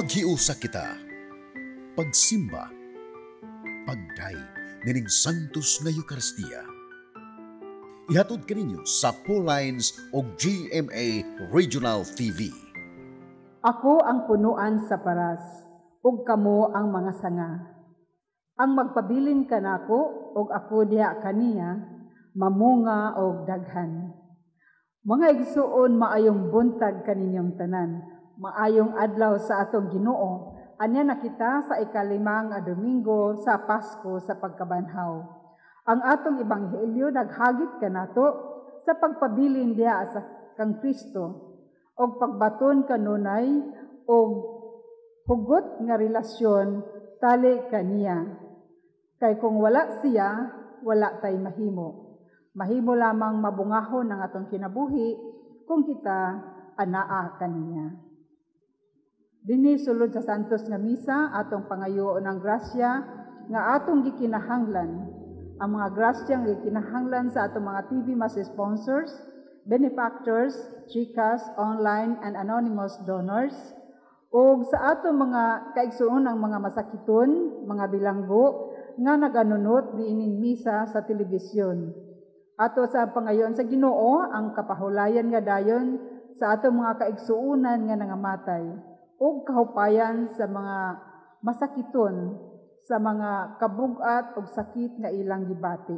Paghiusa kita, pagsimba, pagdaig nining Santos nga Eucharistia. Ihatod kaninyo sa Paul Lines o GMA Regional TV. Ako ang punuan sa paras, ug kamo ang mga sanga. Ang magpabilin kanako, ug ako diha kaniya, mamunga og daghan. Mga igsuon, maayong buntag kaninyong tanan, maayong adlaw sa atong Ginoo. Anya na kita sa ikalimang Domingo sa Pasko sa pagkabanhaw. Ang atong ebanghelyo naghagit kanato sa pagpabilin diha sa kang Kristo og pagbaton kanunay og hugot nga relasyon tali kaniya. Kay kung wala siya, wala tay mahimo. Mahimo lamang mabungahon ang atong kinabuhi kung kita anaa kaniya. Dinhi sulod sa Santos nga Misa, atong pangayoon ng grasya nga atong gikinahanglan. Ang mga grasyang gikinahanglan sa atong mga TV Mass sponsors, benefactors, chikas, online and anonymous donors, o sa atong mga kaigsuon ng mga masakiton, mga bilanggo, nga naganunot diining misa sa telebisyon. Ato sa pangayoon sa Ginoo, ang kapahulayan nga dayon sa atong mga kaigsuonan nga nangamatay, ug kahupayan sa mga masakiton, sa mga kabugat ug sakit nga ilang gibati.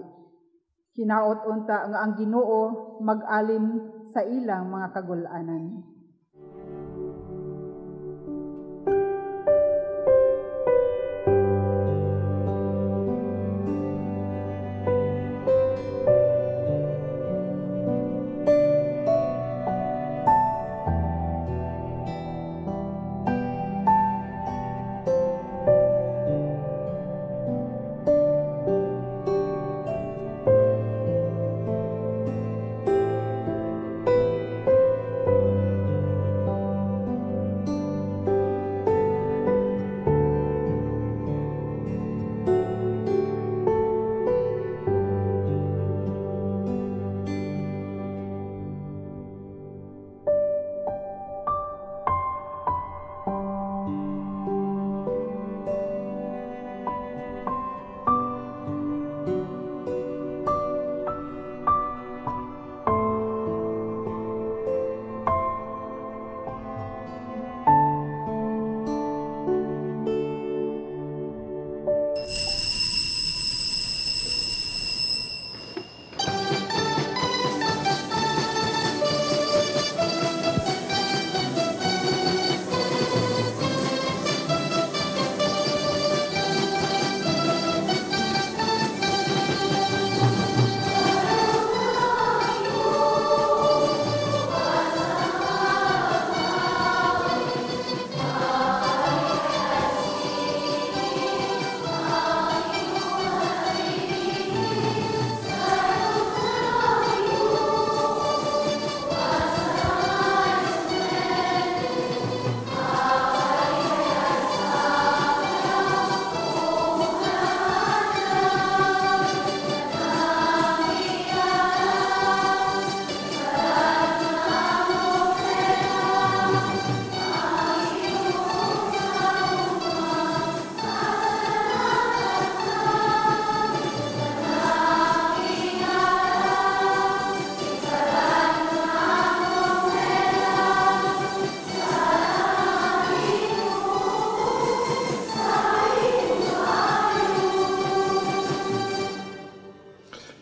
Hinaot unta nga ang Ginoo mag-alim sa ilang mga kagul-anan.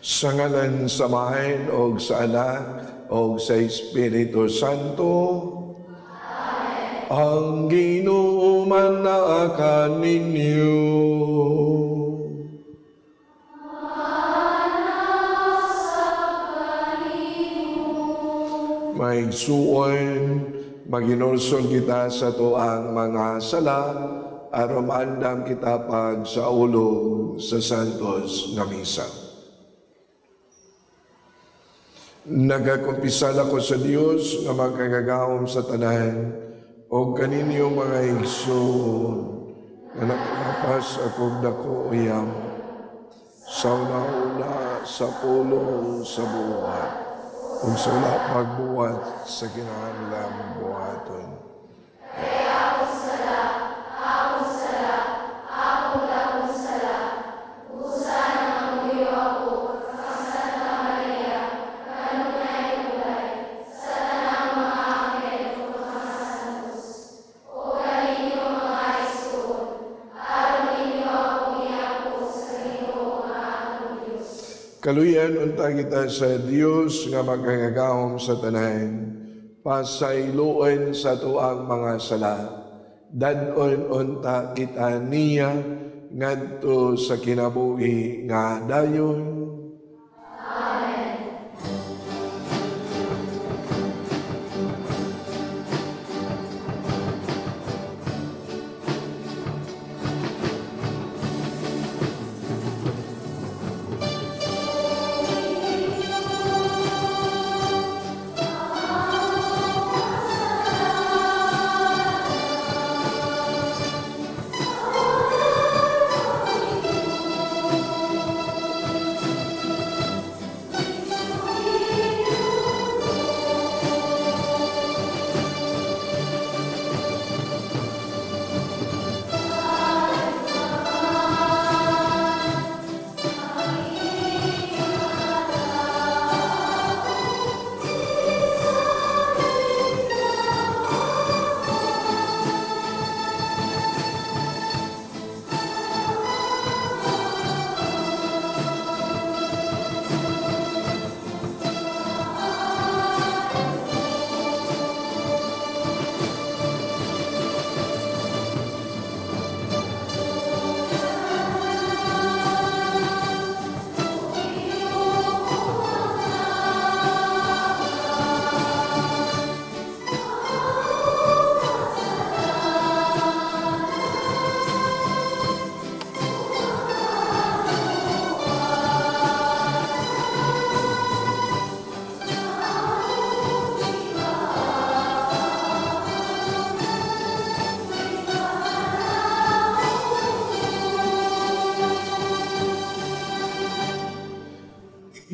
Sa ngalan sa Amahan o sa Anak o sa Espiritu Santo. Amen. Ang Ginoo manaakan ninyo. Maigsuon, maginulsol kita sa tuang mga sala, aron maandam kita pag sa ulo sa Santos nga Misa. Nagakumpisal ako sa Dios nga magkagagawom sa tanan o kaninyo mga igsoon nga nakapas akong dako uyam sa una-una sa pulong sa buwan kung sa wala pagbuhat sa kinahanglang buhaton. Kaya ako sala Kaluyan unta kita sa Dios nga magkagagahom sa tanan, pasayloon sa tuang mga sala. Dadon unta kita niya ngadto sa kinabuhi nga dayon.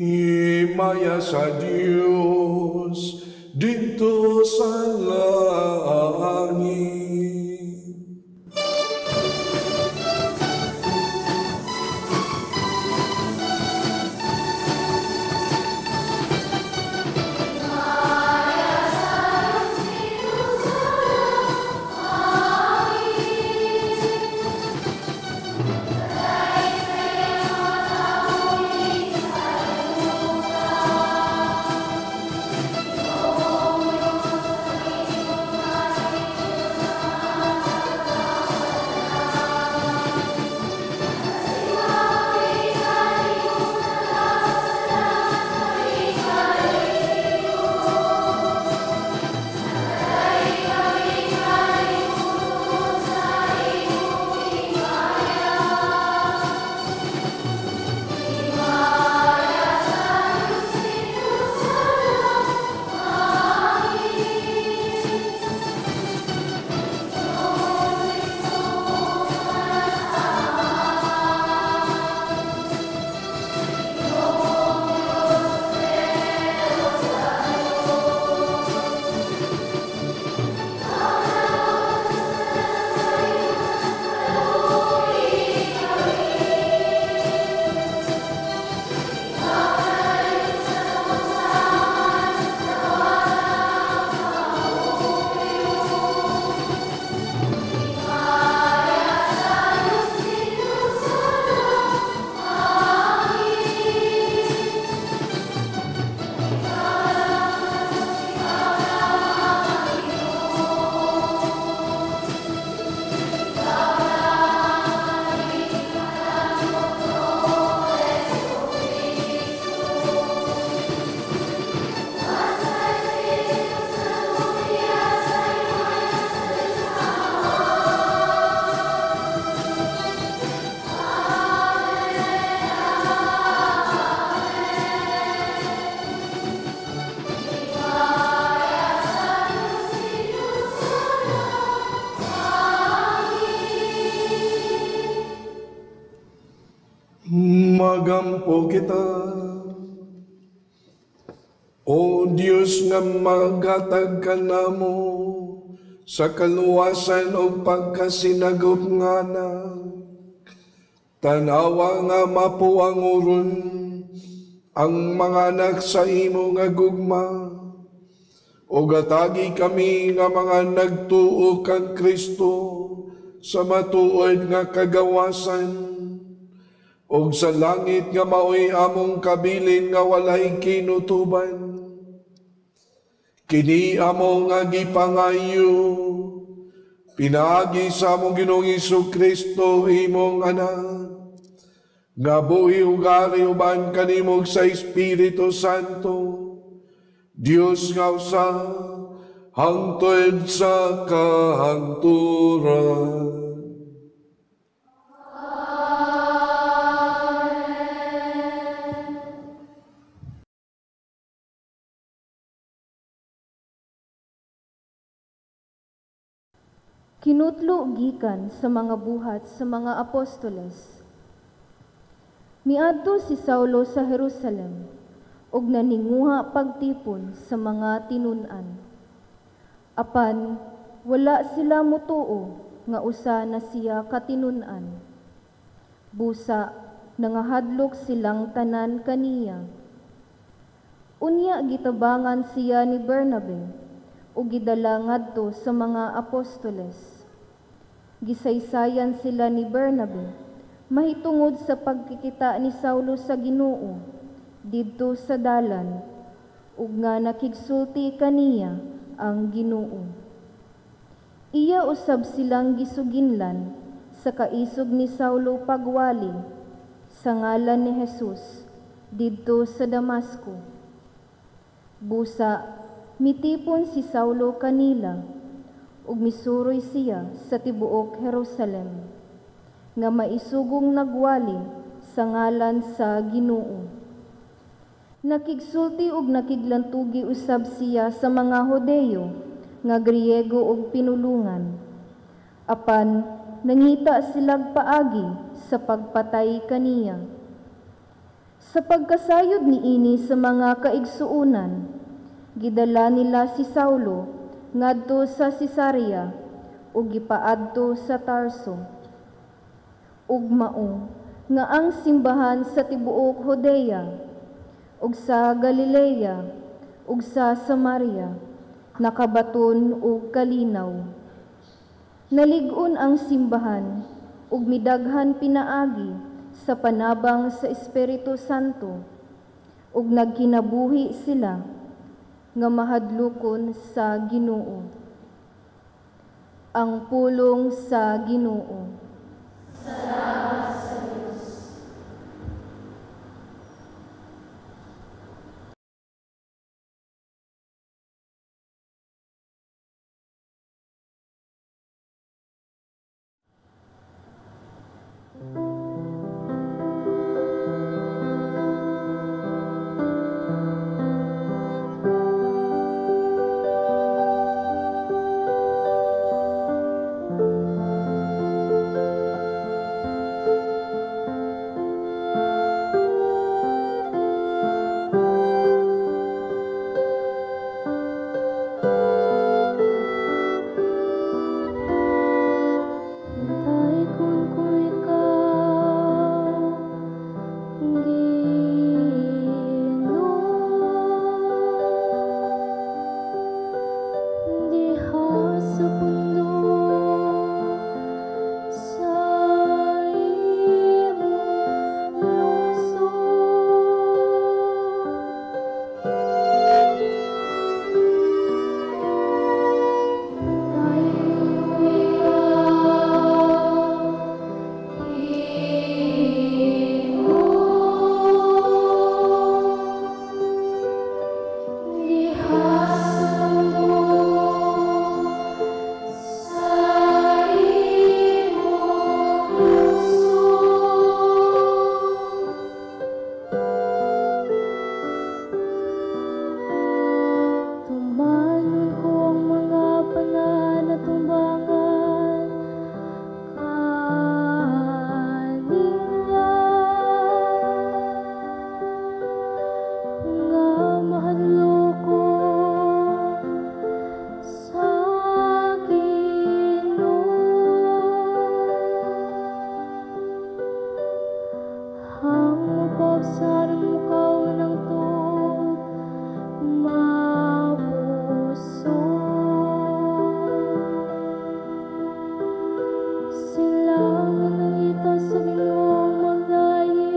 Himaya sa Diyos dito sa langit. Magampo kita, O Diyos nga maghatag ka namo sa kaluwasan o pagkasinagop nga na. Tanawa nga mapuanguron ang mga anak sa imo nga gugma, o gatagi kami nga mga nagtuo kang Kristo sa matuod nga kagawasan, Og sa langit nga maoy among kabilin nga walay kinutuban. Kini amo nga gipangayo, pinaagi sa among Ginoong Jesu-Kristo imong anak, nga buhi ugari uban kanimog sa Espiritu Santo, Dios nga usa, hangtod sa kahangturan. Kinutlo gikan sa mga buhat sa mga apostoles. Miadto si Saulo sa Jerusalem ug naninguha pagtipon sa mga tinun-an. Apan wala sila motuo nga usa na siya katinun-an. Busa nangahadlok silang tanan kaniya. Unya gitabangan siya ni Bernabe ug gidala ngadto sa mga apostoles. Gisaysayan sila ni Bernabe mahitungod sa pagkikita ni Saulo sa Ginoo didto sa dalan ug nga nakigsulti kaniya ang Ginoo. Iya usab silang gisuginlan sa kaisog ni Saulo pagwali sa ngalan ni Jesus didto sa Damasco. Busa mitipon si Saulo kanila ug misuroy siya sa tibuok Jerusalem nga maisugong nagwali sa ngalan sa Ginoo. Nakigsulti ug nakiglantugi usab siya sa mga Hudeyo nga Griego ug pinulungan. Apan nangita silag paagi sa pagpatay kaniya. Sa pagkasayod niini sa mga kaigsuonan, gidala nila si Saulo ngadto sa Cesarea ug gipaadto sa Tarso. Ug mao nga ang simbahan sa tibuok Judea ug sa Galilea ug sa Samaria nakabaton ug kalinaw. Nalig-on ang simbahan ug midaghan pinaagi sa panabang sa Espiritu Santo ug nagkinabuhi sila nga mahadlokon sa Ginoo. Ang pulong sa Ginoo. Salamat sa Diyos. Sila nga nangita sa Ginoo magdahi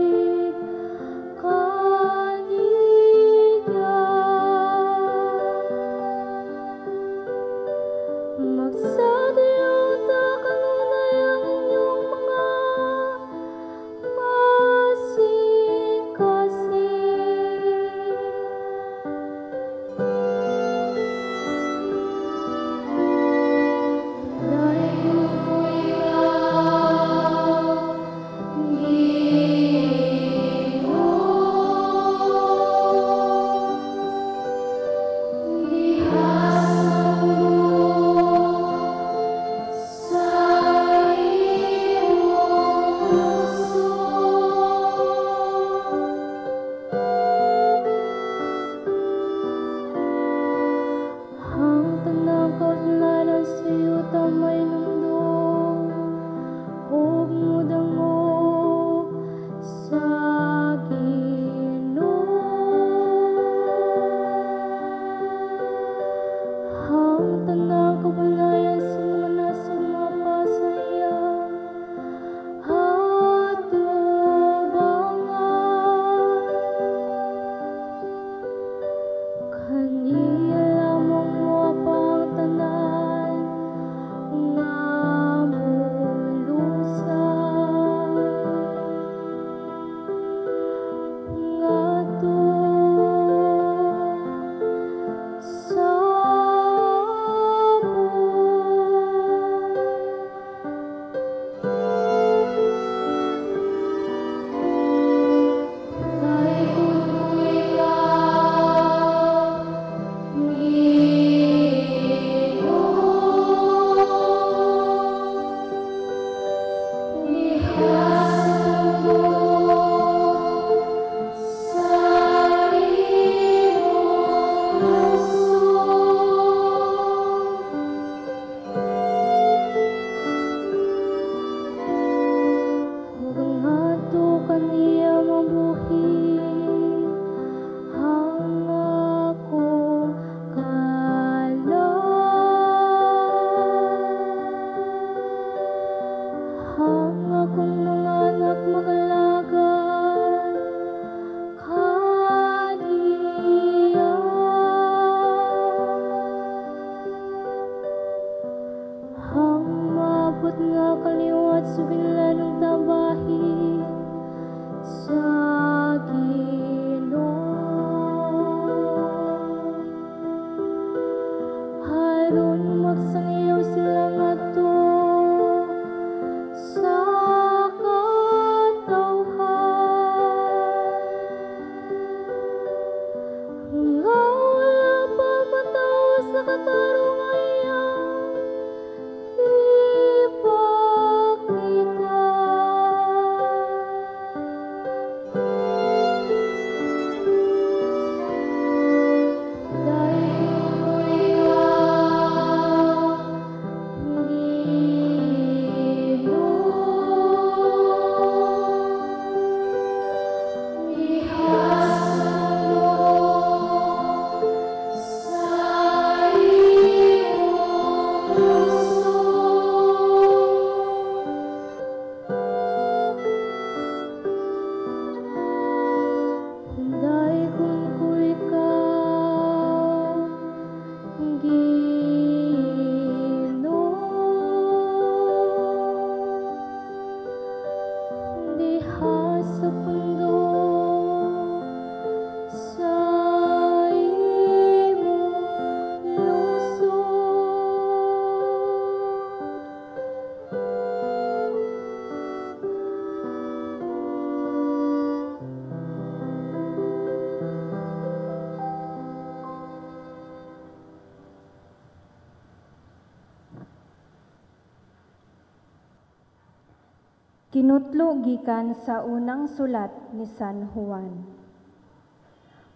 Kinutlo gikan sa unang sulat ni San Juan.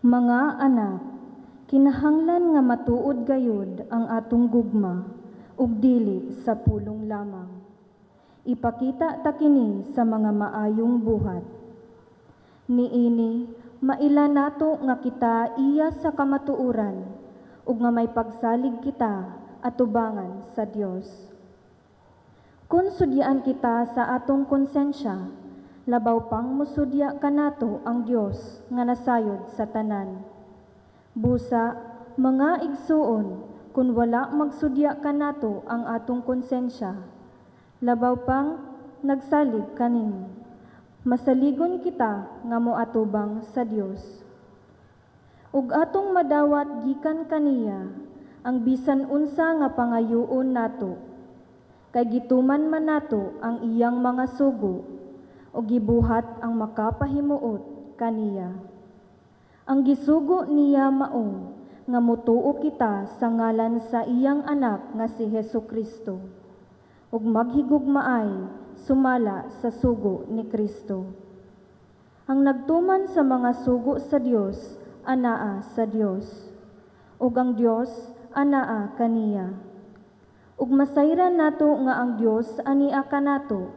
Mga anak, kinahanglan nga matuod gayud ang atong gugma ug dili sa pulong lamang. Ipakita ta kini sa mga maayong buhat. Niini maila nato nga kita iya sa kamatuoran ug nga may pagsalig kita atubangan sa Dios. Kung sudyaan kita sa atong konsensya, labaw pang musudya kanato ang Dios nga nasayod sa tanan. Busa, mga igsuon, kung wala magsudya kanato ang atong konsensya, labaw pang nagsalig kanin. Masaligon kita nga moatubang sa Dios. Ug atong madawat gikan kaniya ang bisan unsa nga pangayuon nato. Kay gituman man nato ang iyang mga sugo o gibuhat ang makapahimuot kaniya. Ang gisugo niya mao nga motuo kita sa ngalan sa iyang anak nga si Hesukristo ug maghigugmaay sumala sa sugo ni Kristo. Ang nagtuman sa mga sugo sa Dios anaa sa Dios ug ang Dios anaa kaniya. Ug masayran nato nga ang Dios ania kanato,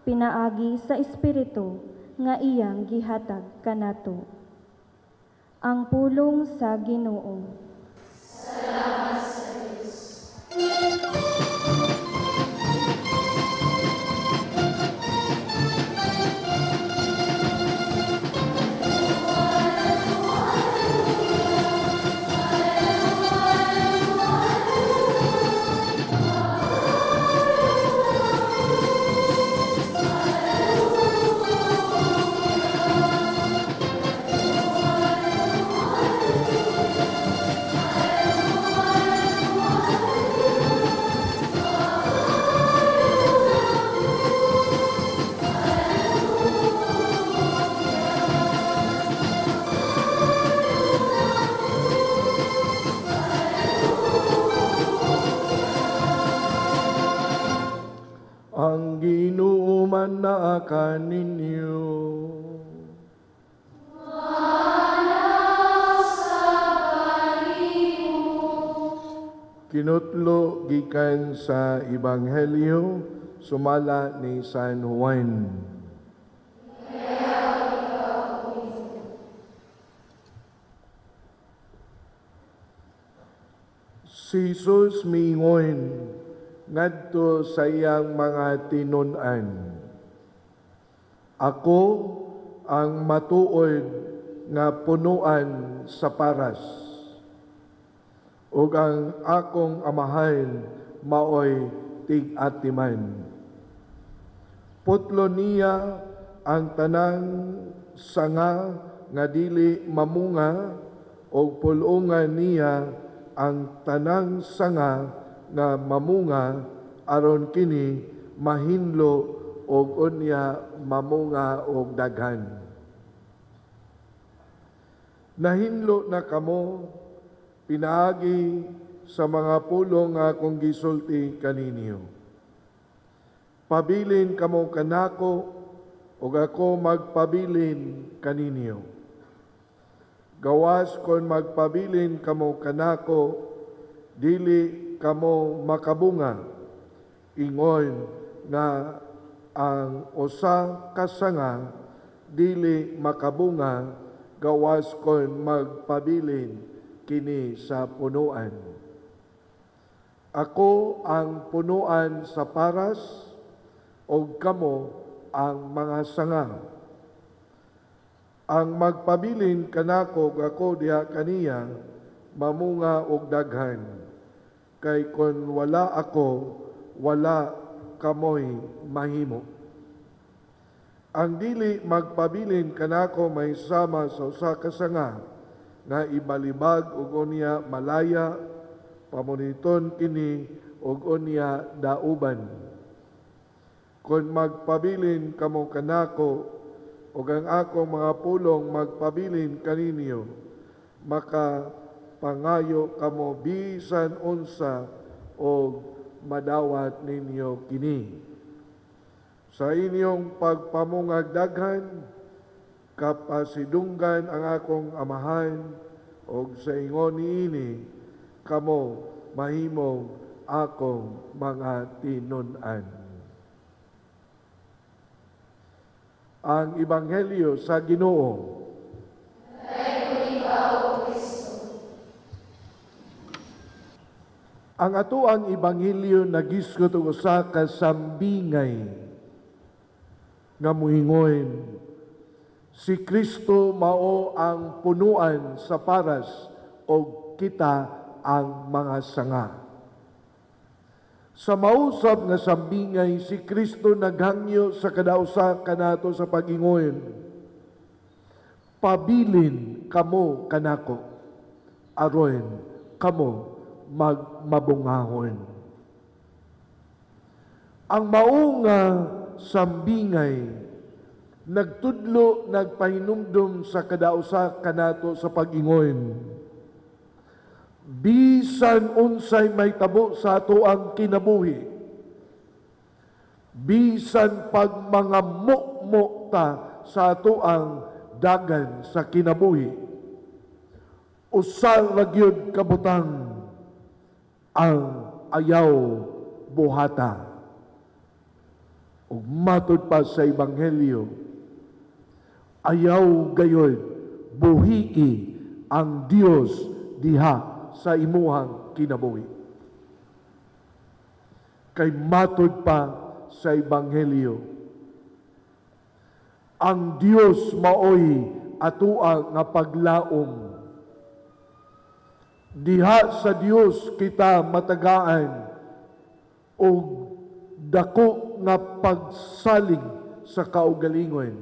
pinaagi sa Espiritu nga iyang gihatag kanato. Ang pulong sa Ginoo. Ang Ginoo man naa kaninyo. Kinutlo gikan sa Ebanghelyo sumala ni San Juan. Si Jesus miingon ngadto sa iyang mga tinun-an, ako ang matuod nga punuan sa paras, ug ang akong amahan maoy tig-atiman. Putlo niya ang tanang sanga nga dili mamunga, ug pulungan niya ang tanang sanga nga mamunga aron kini mahinlo og unya mamunga og daghan. Nahinlo na kamo pinaagi sa mga pulong nga akong gisulti kaninyo. Pabilin kamo kanako ug ako magpabilin kaninyo. Gawas kon magpabilin kamo kanako, dili kamo makabunga, ingon nga ang usa ka sanga dili makabunga gawas kon magpabilin kini sa punuan. Ako ang punuan sa paras, ug kamo ang mga sanga. Ang magpabilin kanako ako diha kaniya mamunga og daghan. Kay kon wala ako, wala kamoy mahimo. Ang dili magpabilin kanako may sama sa usa ka sanga nga ibalibag ug unya malaya, pamuniton kini ug unya dauban. Kon magpabilin kamo kanako ug ang akong mga pulong magpabilin kaninyo, maka pangayo kamo bisan unsa o madawat ninyo kini. Sa inyong pagpamungag daghan, kapasidunggan ang akong amahan, o sa ingon niini, kamo mahimong akong mga tinun-an. Ang Ebanghelyo sa Ginoo. Ang atoang Ebanghelyo nagisgot og usa ka sambingay nga muingon, si Kristo mao ang punuan sa paras o kita ang mga sanga. Sa mausap nga sambingay, si Kristo naghangyo sa kadausa kanato sa pag-ingon, pabilin kamo kanako, aron kamo magmabungahon. Ang maunga sambingay nagtudlo, nagpahinumdum sa kadausa kanato sa pag-ingon, bisan unsay may tabo sa ato ang kinabuhi, bisan pag mga mukmo ta sa ato ang dagan sa kinabuhi, usal ra gyud kabutang ang ayaw buhata. Ug matud pa sa Ebanghelyo, Ayaw gayon buhii ang Dios diha sa imuhang kinabuhi. Kay matud pa sa Ebanghelyo, ang Dios maoy atua nga paglaom. Diha sa Dios kita matagaan o dako nga pagsalig sa kaugalingon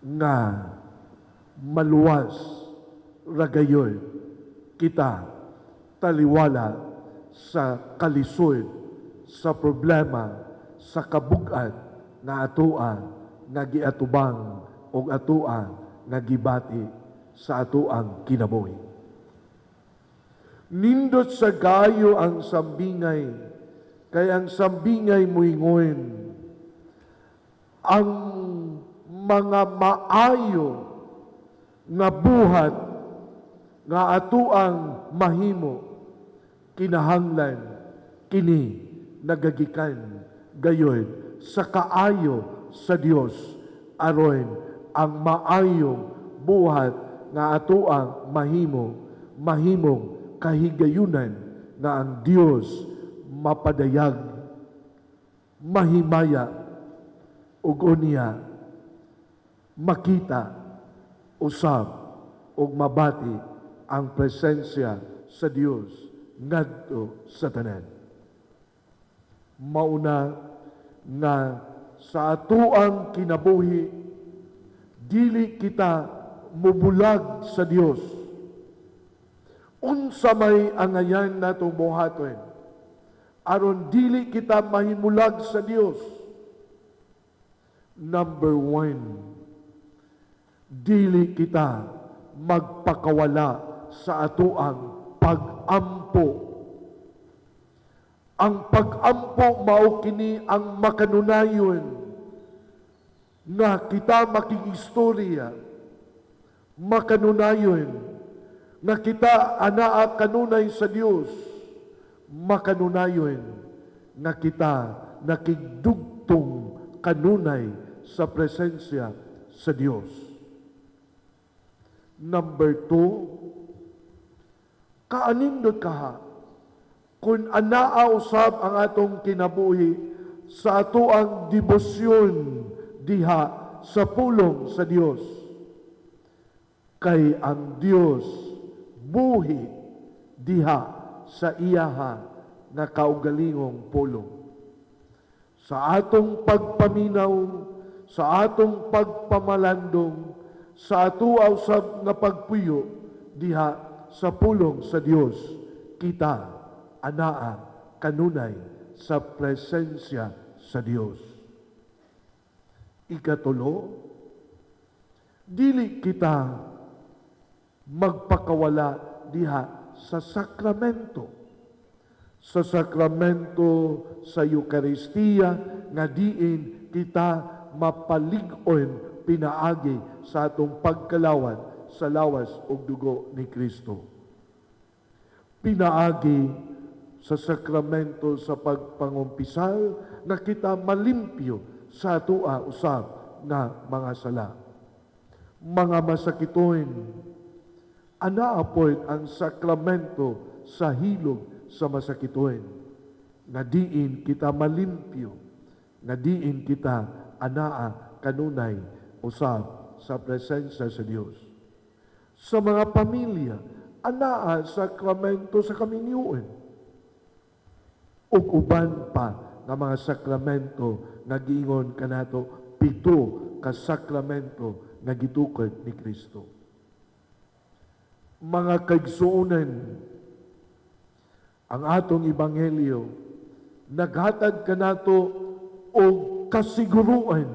nga maluwas ragayon kita taliwala sa kalisod, sa problema, sa kabugat nga atua nga giatubang o atua nga gibati sa atuang kinabuhi. Nindot sa gayo ang sambingay, kay ang sambingay muingon, ang mga maayo nga buhat nga atuang mahimo, kinahanglan kini nagagikan gayon sa kaayo sa Dios aron ang maayong buhat nga atuang mahimong kahigayunan nga ang Dios mapadayag, mahimaya ug unya makita usab ug mabati ang presensya sa Dios ngadto sa tanan. Mauna nga sa atuang kinabuhi dili kita mubulag sa Dios. Unsa may angayan natong buhaton aron dili kita mahimulag sa Dios. Number 1, dili kita magpakawala sa atuang pag-ampo. Ang pag-ampo mao kini ang makanunayon nga kita makigistorya, makanunayon nga kita anaa kanunay sa Dios, makanunayon nga kita nakigdugtong kanunay sa presensya sa Dios. Number 2, kaanindot kaha kung anaa usab ang atong kinabuhi sa atoang debosyon diha sa pulong sa Dios. Kay ang Dios buhi diha sa iyaha nga kaugalingong pulong. Sa atong pagpaminaw, sa atong pagpamalandong, sa atuaw sab nga pagpuyo diha sa pulong sa Dios, kita anaa kanunay sa presensya sa Dios. Ikatulo, dili kita magpakawala diha sa sakramento. Sa sakramento sa Eucharistia nga diin kita mapalig-on pinaagi sa atong pagkalawat sa lawas ug dugo ni Kristo. Pinaagi sa sakramento sa pagpangumpisal na kita malimpyo sa atua usab nga mga sala. Mga masakitoin, anaa pod ang sakramento sa hilog sa masakitoin, nga diin kita malimpyo, nga diin kita anaa kanunay usab sa presensya sa Dios. Sa mga pamilya, anaa sakramento sa kaminyoon, ug uban pa nga mga sakramento nga giingon kanato 7 ka sakramento nga gitukod ni Kristo. Mga kaigsuonan, ang atong ebanghelyo naghatag kanato og kasiguruan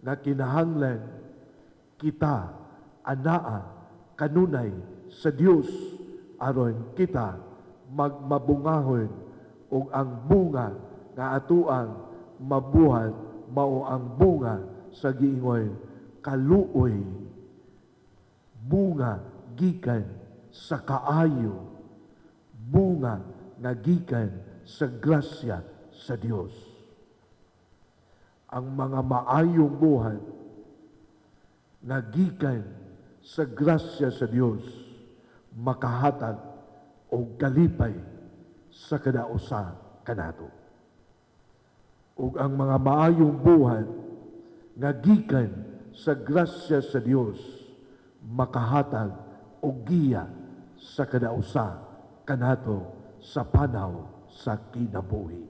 na kinahanglan kita anaa kanunay sa Dios aron kita magmabungahon og ang bunga nga atuang mabuhat mao ang bunga sa giingon kaluoy, bunga gikan sa kaayo, bunga nga gikan sa grasya sa Dios. Ang mga maayong buhat nagikan sa grasya sa Dios makahatag o kalipay sa kadausa kanato. Ug ang mga maayong buhat nagikan sa grasya sa Dios makahatag og giya sa kadausa kanato sa panaw sa kinabuhi.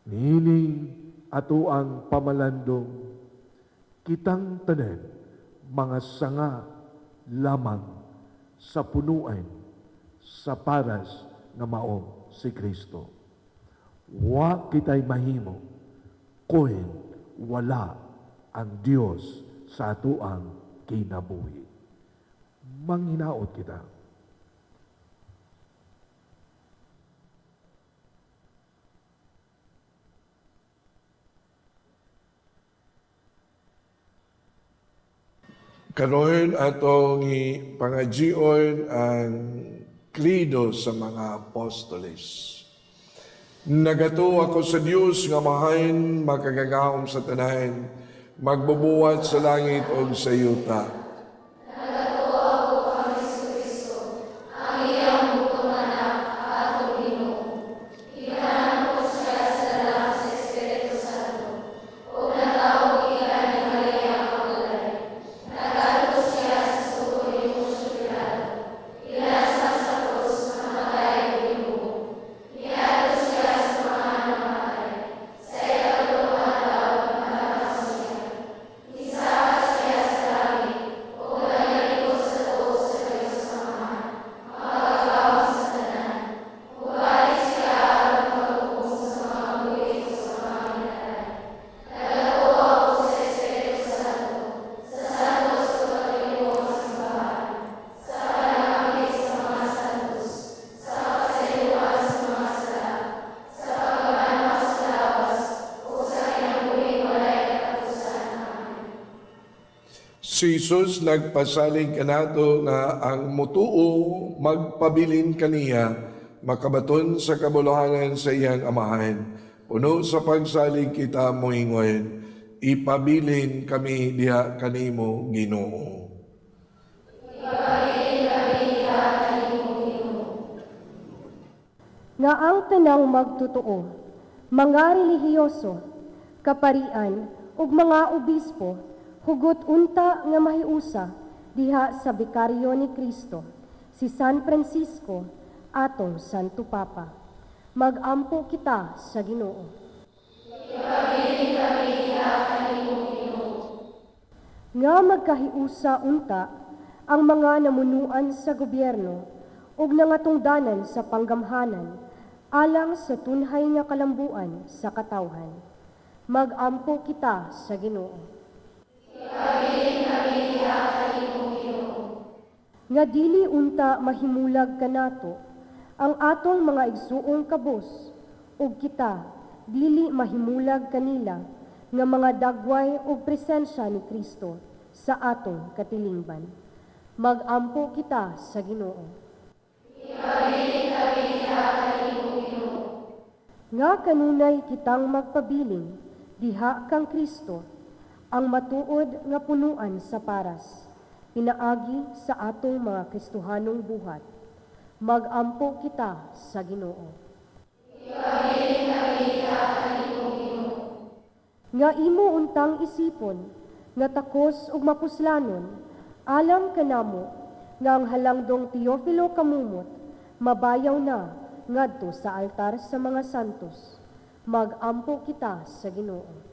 Niining ato ang pamalandong kitang tanan mga sanga lamang sa punuan sa paras nga mao si Kristo. Wa kita'y mahimo kung wala ang Dios sa ato ang kinabuhi. Manghinaot kita. Karon atong pangajion ang krido sa mga apostoles. Nagato ako sa Dios nga mahain makagagahom sa tanan, magbubuhat sa langit o sa yuta. Nagato ako kang Kristo, ang iyang butong anak atong Ginoo. Kinanan ko siya sa dalang sa Espiritu Santo, o natawag iya ni Maria Magdalena. Nagato siya sa sugoy mo Pilado. Ilasan sa krus na matay o Ginoo. Iadto siya sa mga namatay. Sa ikatlong adlaw namatay siya. Isaka siya sa langit, o nagaliko sa tuo sa Diyos Amahan, makagawang sa tanan. Ubalik siya aron magtubong sa mga buhit sa mga minatay. Nagato ako sa Espiritu Santo, sa santos o katinuong simbahan, sa pananamit sa mga santos, sa kasayuan sa mga sala, sa pagbanhaw sa lawas, o sa kinabuhing walay katapusan. Amen. Si Jesus nagpasalig kanato nga ang mutuo magpabilin kaniya makabaton sa kabuluhanan sa iyang amahan. Puno sa pagsalig kita moingon, ipabilin kami diha kanimo Ginoo. Nga ang tanang magtutuo, mga relihiyoso, kaparian, ug mga obispo, hugot unta nga mahiusa diha sa Bikaryo ni Kristo, si San Francisco, atong Santo Papa. Magampo kita sa Ginoo. Nga magkahiusa unta ang mga namunuan sa gobyerno ug nangatungdanan sa panggamhanan alang sa tunhay nga kalambuan sa katawhan. Magampo kita sa Ginoo. Nga dili unta mahimulag kanato ang atong mga igsuong kabus ug kita dili mahimulag kanila nga mga dagway ug presensya ni Kristo sa atong katilingban. Magampo kita sa Ginoo. Nga kanunay kitang magpabiling diha kang Kristo, ang matuod nga punuan sa paras, pinaagi sa atong mga Kristohanong buhat. Magampo kita sa Ginoo. Nga imo untang isipon, nga takos ug mapuslanon, alam kanamo nga ang halangdong Teofilo kamumot, mabayaw na ngadto sa altar sa mga santos. Magampo kita sa Ginoo.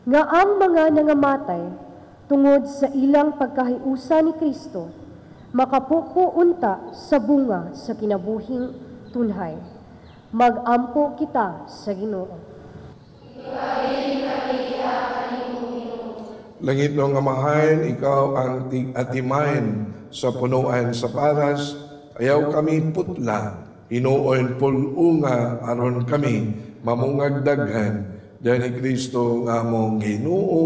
Nga ang mga nangamatay tungod sa ilang pagkahiusa ni Kristo, makapuko unta sa bunga sa kinabuhing tunhay. Magampo kita sa Ginoo. Langit ng amahan, ikaw ang atimain sa punuan sa paras, ayaw kami putla, hinuon pulunga aron kami mamungagdaghan, diyan ni Kristo nga mong Ginoo.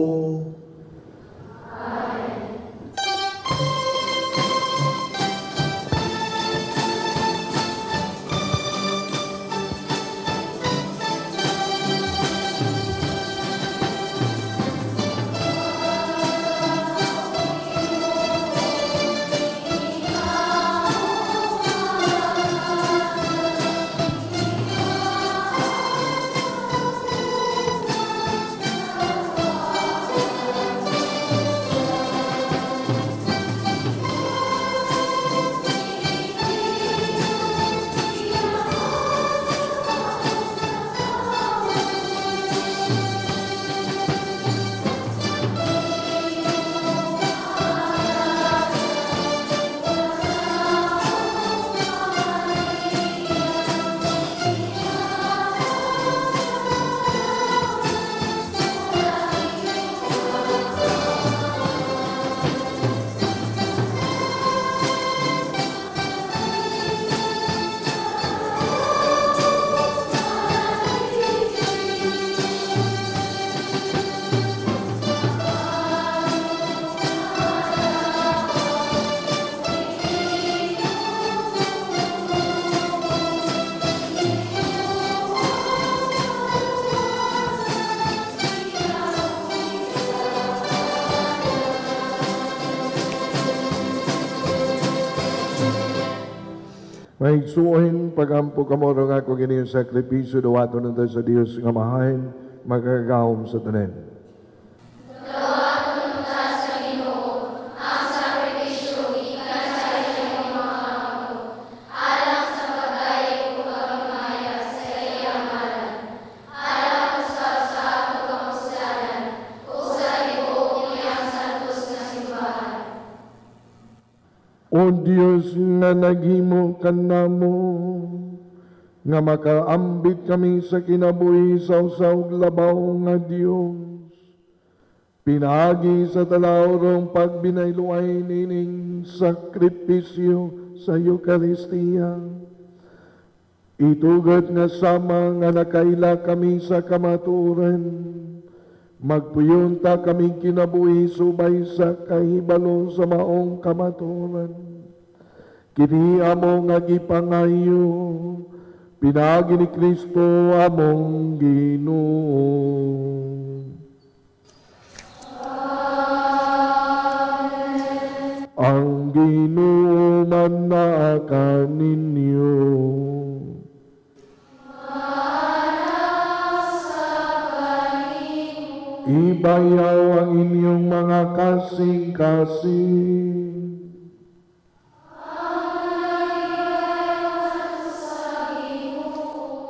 Maigsuhin pagampo kamoro nga ko gini sakripisyo dawato na sa Dios nga mahain magagawom sa tanan. O Diyos nga naghimo kanamo, nga makaambit kami sa kinabuhi sa usawg labaw nga Diyos. Pinagi sa talawrong pagbinayluay nining sakripisyo sa Eucharistia. Itugat nga sama nga nakaila kami sa kamaturan. Magpuyon ta kami kinabuhi subay sa kahibalo sa maong kamaturan. Kini amo nga gipangayo, pinagi ni Kristo among Ginoo. Ang Ginoo man na kaninyo. Ibayaw ang inyong mga kasing-kasing.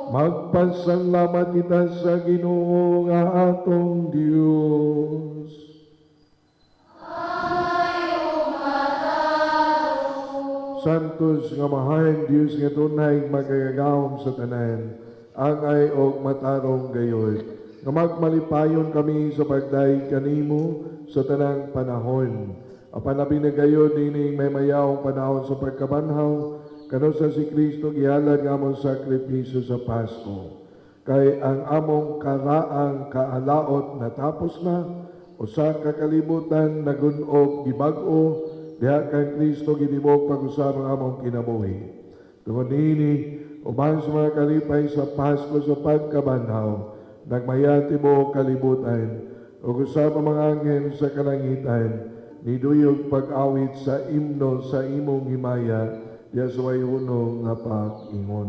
Magpasalamat kita sa Ginoo nga atong Dios. Santos nga mahain Dios nga tunay magagawom sa tanan, angay og matarong gayon. Nga magmalipayon kami sa pagdaig kanimo sa tanang panahon. Apan labi na gayon dining may mayawang panahon sa pagkabanhaw, kano sa si Kristo gihalad nga among sakripisyo sa Pasko. Kay ang among karaang kaalaot natapos na, usa ka kalibutan nagunog gibag-o, diha kay Kristo gidibog pag-usab ang among kinabuhi. Tungod niini, uban sa mga kalipay sa Pasko sa pagkabanhaw, nagmayati mo kalibutan, o usab ang mga anghel sa kalangitan, niduyog pag-awit sa imno sa imong himaya, diya sa wayuno nga pag-ingon.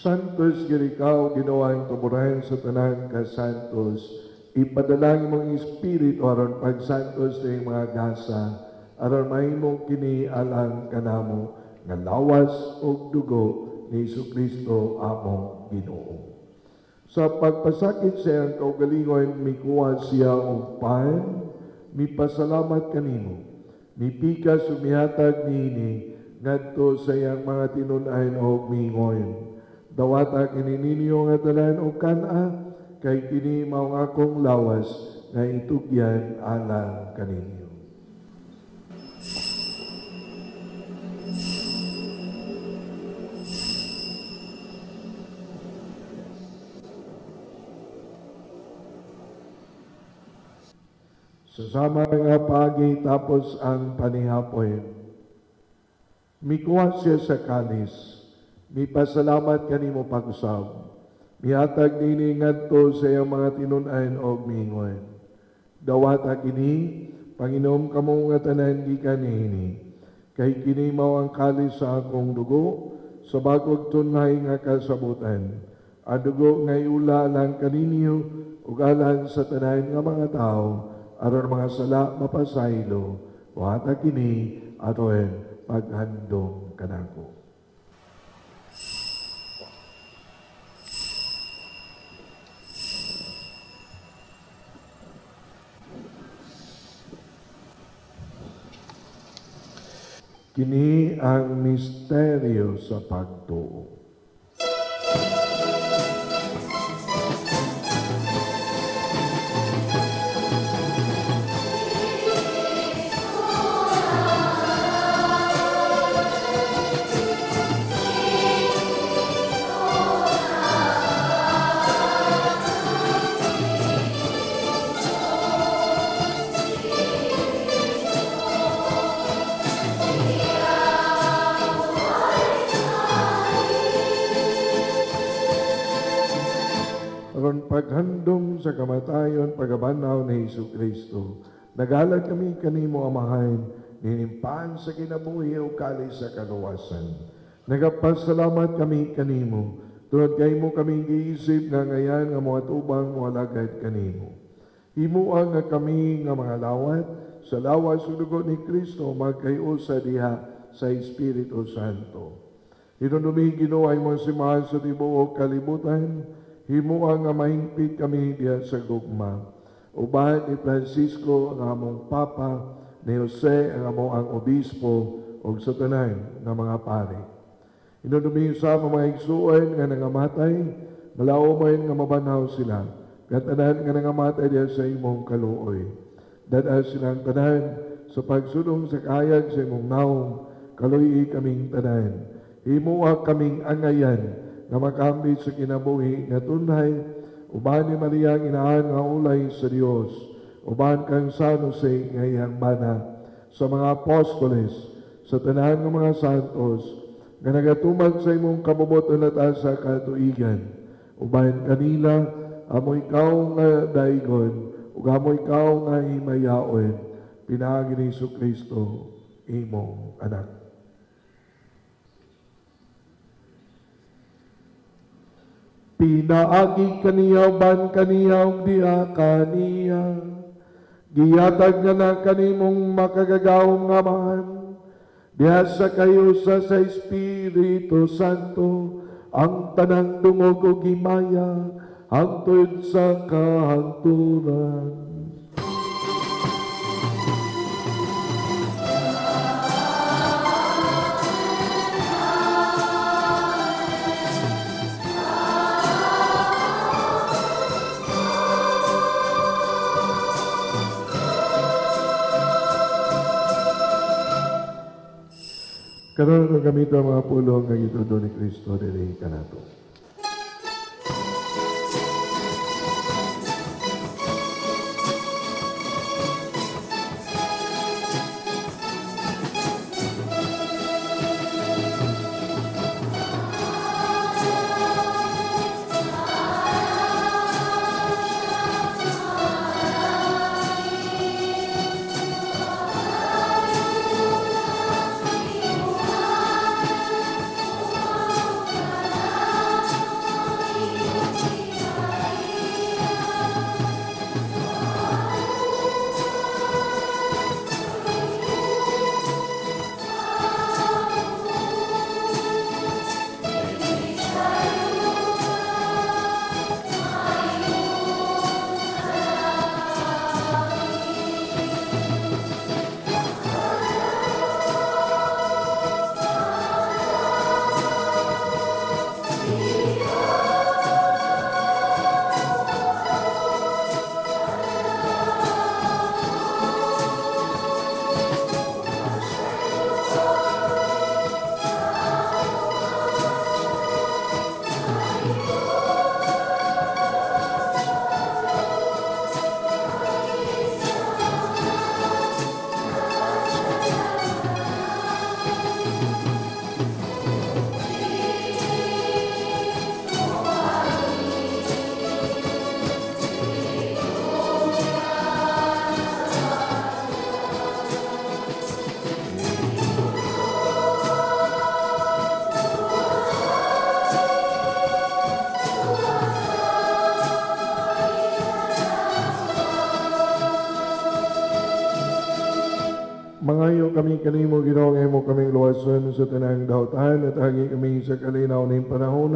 Santos girikaw ginawaing tumuran sa tanan ka santos, ipadalangin mong espiritu aron pagsantos sa mga gasa, aron mahimong kini alang kanamo nga lawas og dugo ni Jesucristo among Ginoo. Sa pagpasakit sa iyang kaugalingon, mikuha siya og pan, mipasalamat kanimo, mipikas umihatag niini ngadto sa iyang mga tinun-an og mingoy. Dawata kini ninyo nga tanan o kana, kay kini mao akong lawas nga itugyan alang kaninyo. Sasama nga pagi tapos ang panihapoy. Mikuha siya sa kalis. Mipasalamat kanimo pag-usab. Mihatag nini ngadto sa iyang mga tinun-an og miingon. Dawat kini, Panginoon kamo nga tanan gikan niini. Kay kini mao ang kalis sa akong dugo, sa bagog tunay nga kasabutan. Ang dugo nga iula lang kaninyo, ug alang sa tanan nga mga tao, aron mga sala mapasaylo, wata kini aton paghandom kanako. Kini ang misteryo sa pagtuo. Aron paghandom sa kamatayon pagabanaw ni Hesus Kristo, nagalag kami kanimo amahan, ninimpaan sa kinabuhi o kalis sa kaluwasan. Nagapasalamat kami kanimo, tungod kay mo kami giisip nga ngayan nga mga tubang mga lagad kanimo. Himuang nga kami nga mga lawat, sa lawas ug dugo ni Kristo magkayusa diha sa Espiritu Santo. Hinunumi Ginoo ay mo simahan sa tibuok kalibutan, himuang nga mahingpit kami diya sa gugma. Ubahan ni Francisco ang among Papa, ni Jose ang among ang Obispo, o sa tanan ng mga pari. Hinunumi sa mga igsuon nga nangamatay, malauman nga mabanaw sila, katanan nga nangamatay diya sa imong kaluoy. Dada silang tanan sa pagsunong sa kayag sa imong naong, kaluyi kaming tanan. Himuang kaming angayan, nga makambit sa kinabuhi nga tunay, uban ni Maria ang inaan nga ulay sa Dios, uban kang San Jose nga iyang bana, sa mga apostoles, sa tanan ng mga santos, nga nagatumag sa imong kabubuton at sa katuigan, uban kanila, amo ikaw nga daigon, ug amo ikaw nga himayaon, pinaagi ni Jesucristo, imong anak. Pinaagi kaniya ban kaniya ug diha kaniya, giyatag nga na kanimong makagagawong amahan, diha sa kayo sa Espiritu Santo, ang tanang dungog ug himaya, hangtod sa kahangturan. Karon ang gamito ang mga pulong nga gitudo ni Kristo diri kanato. Mangayo kami kanimo Ginoo nga imo kaming luwason sa tanang daotan at hagi kami sa kalinaw ning panahon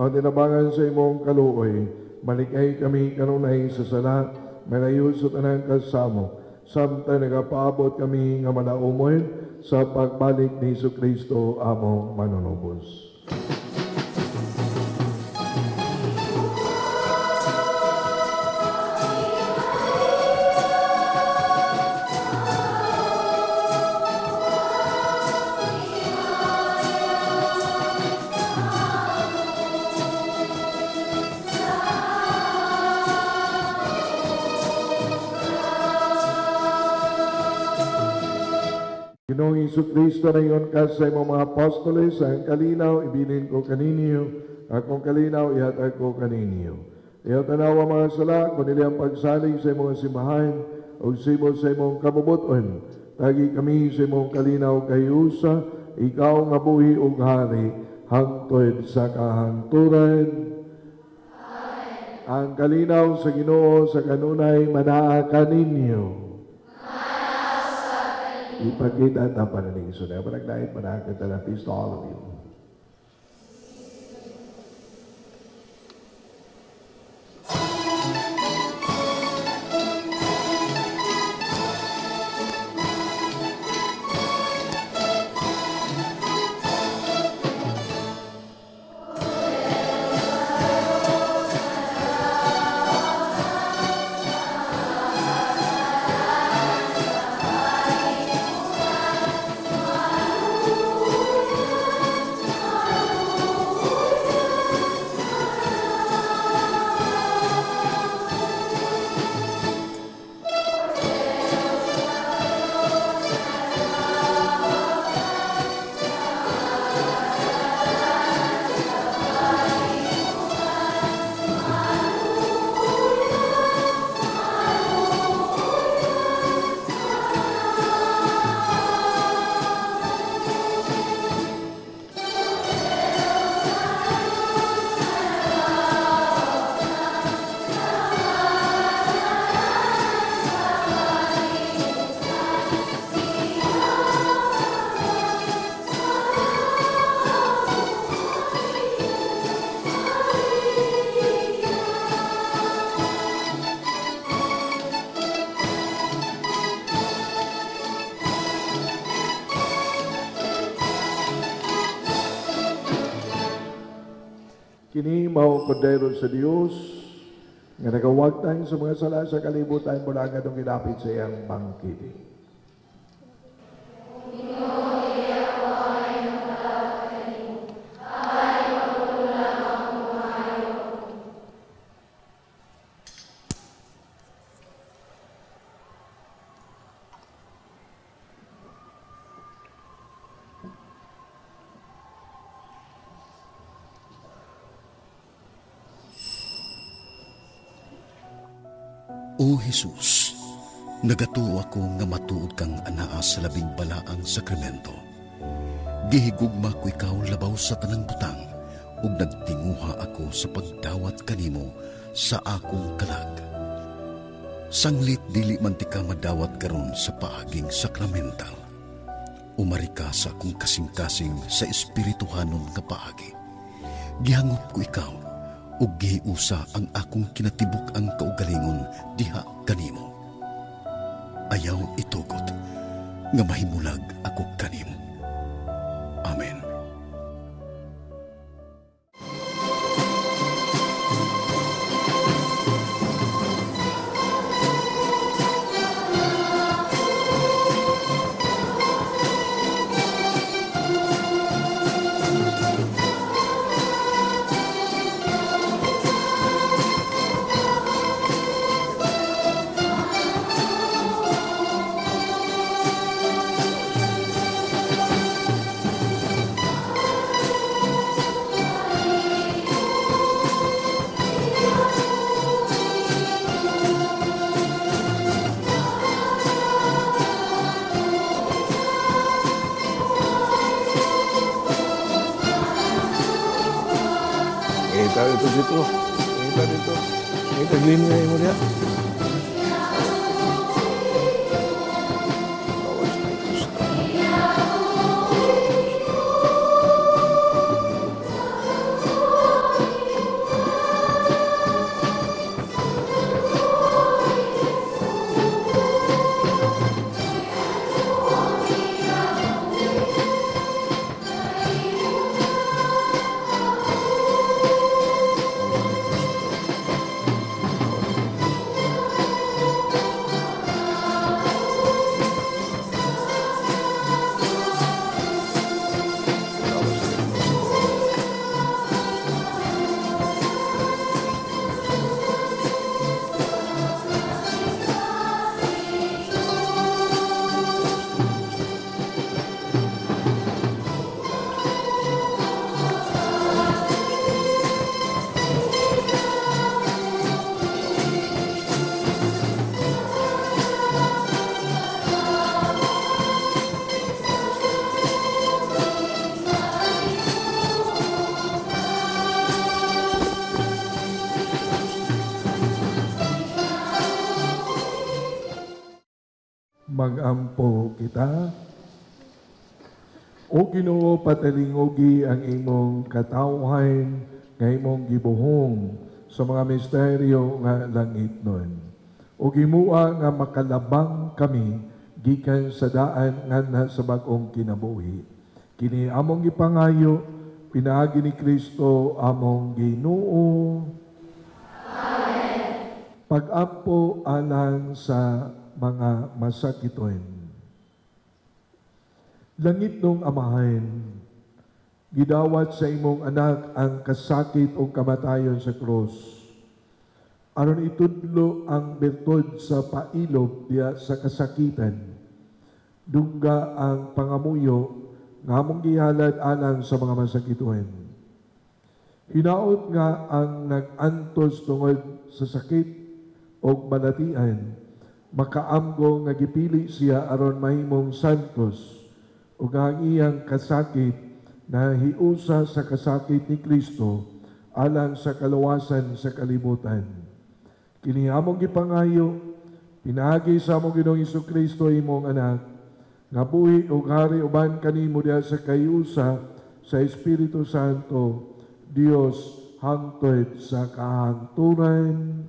ang tinabangan sa imong kaluoy. Malikay kami kanunay sa sala, malayo sa tanang kasamo. Samtang nagapaabot kami nga malaumon sa pagbalik ni Jesucristo among manunubos. Ginoong Jesucristo na iyon ka sa imong mga apostoles, ang kalinaw ibilin ko kaninyo, akong kalinaw ihatag ko kaninyo. Iyaw tanawa mga sala, kung nila ang pagsalig sa imong simbahan, o simol sa imong kabubuton, tagi kami sa imong kalinaw kayusa, ikaw nga buhi ug hari, hangtod sa kahangturan. Ang kalinaw sa Ginoo sa kanunay manaa kaninyo. Ipagkita at ang panaliso na panaglahit manakit na peace to all of you. Kini mao kordero sa Dios nga nagawagtang sa mga sala sa kalibutan mula nga nung ginapit sa iyang bangkiti. O Jesus, nagatuo ako nga matuod kang anaa sa labing balaang sakramento. Gihigugma ko ikaw labaw sa tanang butang, ug nagtinguha ako sa pagdawat kanimo sa akong kalag. Sanglit dili man ti ka madawat karon sa paaging sakramental. Umari ka sa akong kasing-kasing sa espirituhanon nga paagi. Gihangop ko ikaw, ug gihiusa ang akong kinatibuk ang kaugalingon diha kanimo. Ayaw itugot nga mahimulag ako kanimo. Amen. Ito dito. Ito dito. Ito linya mo diyan. Bawas na ito. Magampo kita. O Ginoo, patalingogi ang imong katawhan nga imong gibuhong sa mga misteryo nga langit nun. O gimua nga makalabang kami gikan sa daan nga sa bag-ong kinabuhi. Kini among gipangayo, pinaagi ni Kristo among Ginoo. Amen. Pag-ampo alang sa mga masakiton. Langit nung amahan, gidawat sa imong anak ang kasakit o kamatayon sa krus. Aron itudlo ang bertod sa pailog diya sa kasakitan. Dungga ang pangamuyo nga among gihalad alang sa mga masakituhan. Hinaot nga ang nag-antos tungod sa sakit o balatian, makaamgo nga gipili siya aron mahimong santos ug ang iyang kasakit na hiusa sa kasakit ni Kristo alang sa kaluwasan sa kalibutan. Kini among gipangayo, pinaagi sa among Ginoong Hesukristo imong anak, nga buhi ug hari uban kanimo diha sa kayusa sa Espiritu Santo, Dios hangtod sa kahangturan.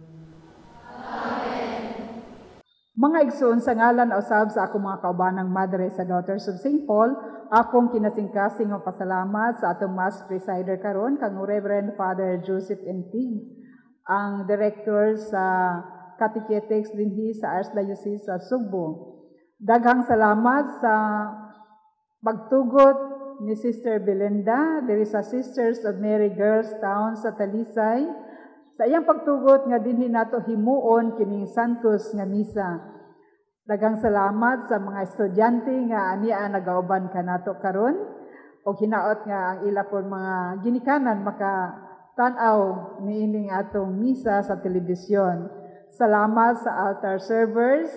Mga igsoon sa ngalan usab sa akong mga kaubanang madre sa Daughters of St. Paul, akong kinasingkasing ng pasalamat sa atong Mass Presider karon kang Reverend Father Joseph Entig, ang Director sa Catechetics dinhi sa Archdiocese sa Sugbo. Daghang salamat sa pagtugot ni Sister Belinda diri sa Sisters of Mary Girls Town sa Talisay, sa iyang pagtugot nga dinhi nato himuon kining santos nga misa. Daghang salamat sa mga estudyante nga ania nagauban kanato karon o hinaot nga ang ila pon mga ginikanan makatan-aw niining atong misa sa telebisyon. Salamat sa altar servers,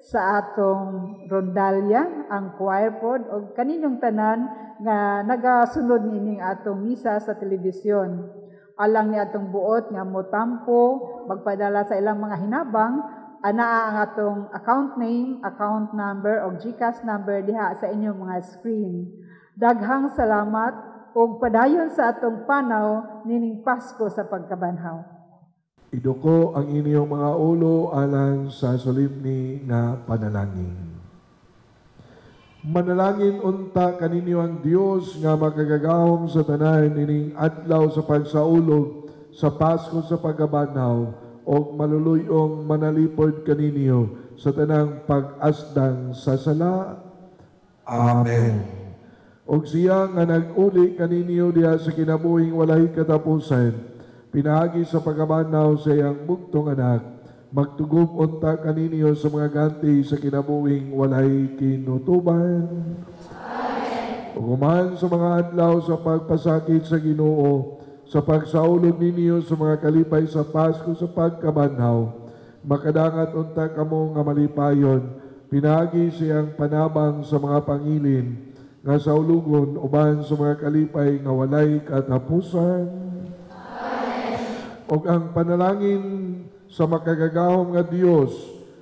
sa atong rondalya, ang choir pod o kaninyong tanan nga nagasunod niining atong misa sa telebisyon. Alang ni atong buot nga motampo, magpadala sa ilang mga hinabang, anaa ang atong account name, account number, o GCash number diha sa inyong mga screen. Daghang salamat ug padayon sa atong panaw nining Pasko sa pagkabanhaw. Iduko ang inyong mga ulo alang sa solemni nga panalangin. Manalangin unta kaninyo ang Dios nga makagagahom sa tanan ining adlaw sa pagsaulog sa Pasko sa pagkabanhaw o maluluyong manalipod kaninyo sa tanang pag-asdang sa sala. Amen. Og siya nga nag-uli kaninyo diha sa kinabuhing walay katapusan, pinaagi sa pagkabanhaw sa iyang bugtong anak, magtugog unta kaninyo sa mga ganti sa kinabuhing walay kinutuban. Amen. Uguman sa mga adlaw sa pagpasakit sa Ginoo, sa pagsaulog ninyo sa mga kalipay sa Pasko sa pagkabanhaw, makadangat unta kamo nga malipayon, pinagi siyang panabang sa mga pangilin, nga saulugon uban sa mga kalipay nga walay katapusan. Amen. Og ang panalangin sa makagagahom nga Dios,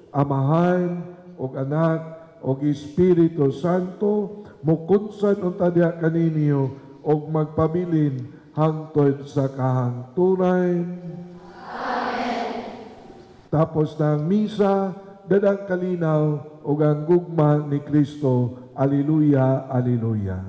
Amahan, og Anak, og Espiritu Santo, mukunsan unta diha kaninyo, og magpabilin hangtod sa kahangturan. Amen. Tapos ng misa, dadang kalinaw, og ang gugma ni Kristo. Alleluia, alleluia.